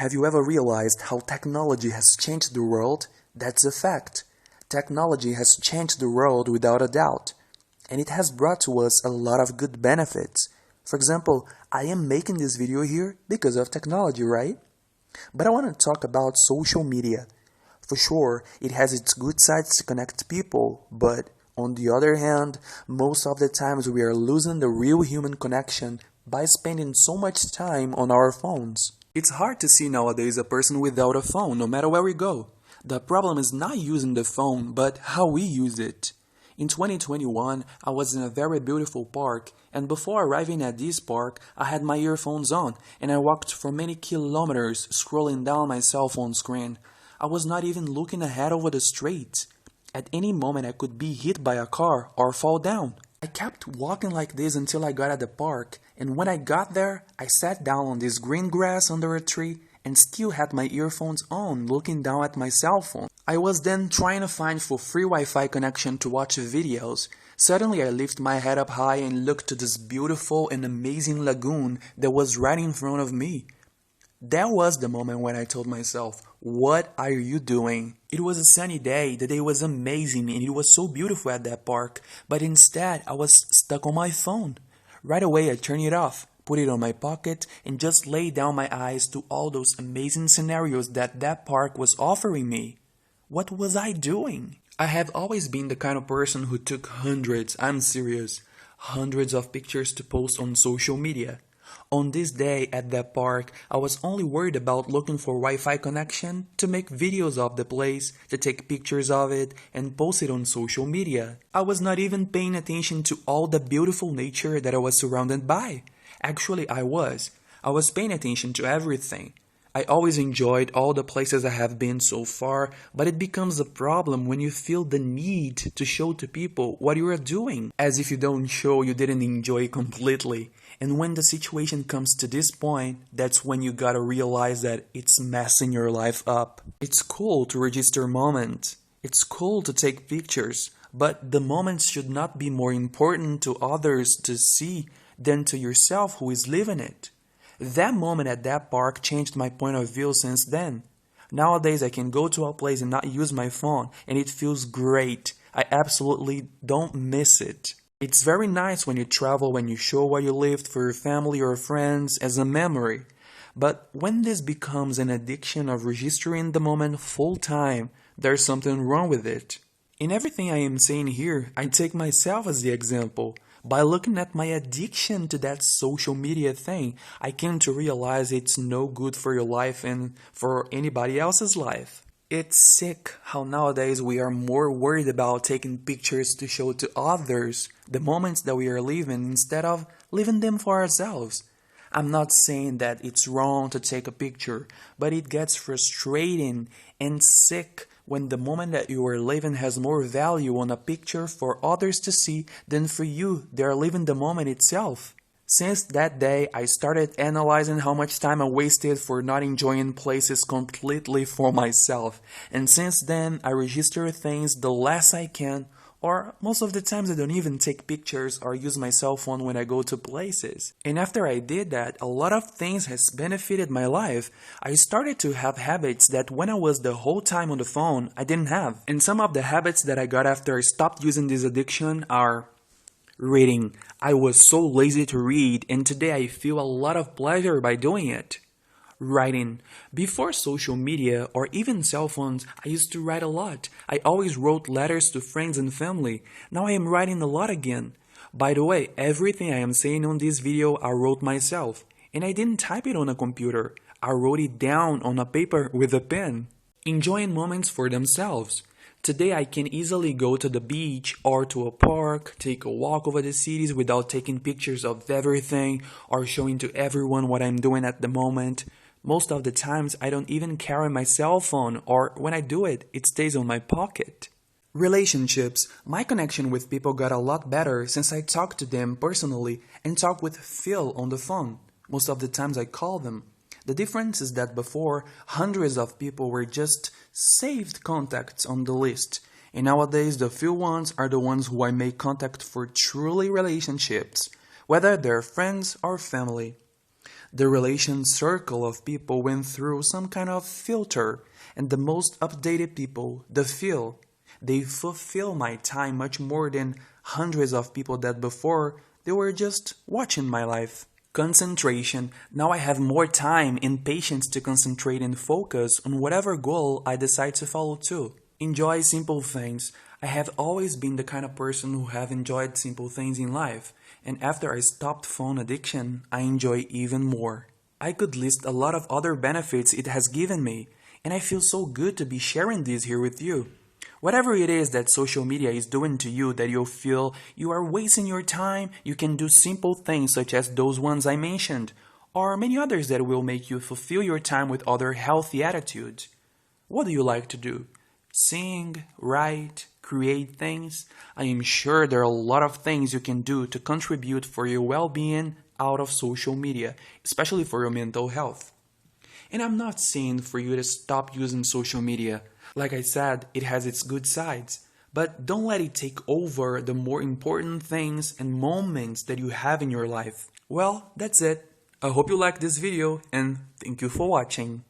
Have you ever realized how technology has changed the world? That's a fact. Technology has changed the world without a doubt. And it has brought to us a lot of good benefits. For example, I am making this video here because of technology, right? But I want to talk about social media. For sure, it has its good sides to connect people, but on the other hand, most of the times we are losing the real human connection by spending so much time on our phones. It's hard to see nowadays a person without a phone, no matter where we go. The problem is not using the phone, but how we use it. In 2021, I was in a very beautiful park, and before arriving at this park, I had my earphones on, and I walked for many kilometers scrolling down my cell phone screen. I was not even looking ahead over the street. At any moment I could be hit by a car or fall down. I kept walking like this until I got at the park, and when I got there, I sat down on this green grass under a tree and still had my earphones on, looking down at my cell phone. I was then trying to find for free Wi-Fi connection to watch videos. Suddenly I lifted my head up high and looked to this beautiful and amazing lagoon that was right in front of me. That was the moment when I told myself, what are you doing? It was a sunny day, the day was amazing and it was so beautiful at that park, but instead I was stuck on my phone. Right away I turned it off, put it on my pocket and just laid down my eyes to all those amazing scenarios that park was offering me. What was I doing? I have always been the kind of person who took hundreds of pictures to post on social media. On this day at that park, I was only worried about looking for Wi-Fi connection to make videos of the place, to take pictures of it and post it on social media. I was not even paying attention to all the beautiful nature that I was surrounded by. Actually, I was paying attention to everything. I always enjoyed all the places I have been so far, but it becomes a problem when you feel the need to show to people what you are doing. As if you don't show, you didn't enjoy completely. And when the situation comes to this point, that's when you gotta realize that it's messing your life up. It's cool to register moments. It's cool to take pictures, but the moments should not be more important to others to see than to yourself who is living it. That moment at that park changed my point of view since then. Nowadays I can go to a place and not use my phone and it feels great. I absolutely don't miss it. It's very nice when you travel, when you show what you lived for your family or friends as a memory. But when this becomes an addiction of registering the moment full time, there's something wrong with it. In everything I am saying here, I take myself as the example. By looking at my addiction to that social media thing, I came to realize it's no good for your life and for anybody else's life. It's sick how nowadays we are more worried about taking pictures to show to others the moments that we are living instead of living them for ourselves. I'm not saying that it's wrong to take a picture, but it gets frustrating and sick when the moment that you are living has more value on a picture for others to see than for you that are living the moment itself. Since that day, I started analyzing how much time I wasted for not enjoying places completely for myself. And since then, I register things the less I can, or most of the times I don't even take pictures or use my cell phone when I go to places. And after I did that, a lot of things has benefited my life. I started to have habits that when I was the whole time on the phone, I didn't have. And some of the habits that I got after I stopped using this addiction are reading. I was so lazy to read, and today I feel a lot of pleasure by doing it. Writing. Before social media or even cell phones, I used to write a lot. I always wrote letters to friends and family. Now I am writing a lot again. By the way, everything I am saying on this video I wrote myself. And I didn't type it on a computer. I wrote it down on a paper with a pen. Enjoying moments for themselves. Today I can easily go to the beach or to a park, take a walk over the cities without taking pictures of everything or showing to everyone what I'm doing at the moment. Most of the times I don't even carry my cell phone, or when I do it, it stays on my pocket. Relationships. My connection with people got a lot better since I talk to them personally and talk with Phil on the phone. Most of the times I call them. The difference is that before, hundreds of people were just saved contacts on the list, and nowadays the few ones are the ones who I make contact for truly relationships, whether they're friends or family. The relation circle of people went through some kind of filter, and the most updated people, the few, they fulfill my time much more than hundreds of people that before they were just watching my life. Concentration. Now I have more time and patience to concentrate and focus on whatever goal I decide to follow too. Enjoy simple things. I have always been the kind of person who have enjoyed simple things in life, and after I stopped phone addiction, I enjoy even more. I could list a lot of other benefits it has given me, and I feel so good to be sharing this here with you. Whatever it is that social media is doing to you that you feel you are wasting your time, you can do simple things such as those ones I mentioned, or many others that will make you fulfill your time with other healthy attitudes. What do you like to do? Sing, write, create things? I am sure there are a lot of things you can do to contribute for your well-being out of social media, especially for your mental health. And I'm not saying for you to stop using social media. Like I said, it has its good sides. But don't let it take over the more important things and moments that you have in your life. Well, that's it. I hope you liked this video and thank you for watching.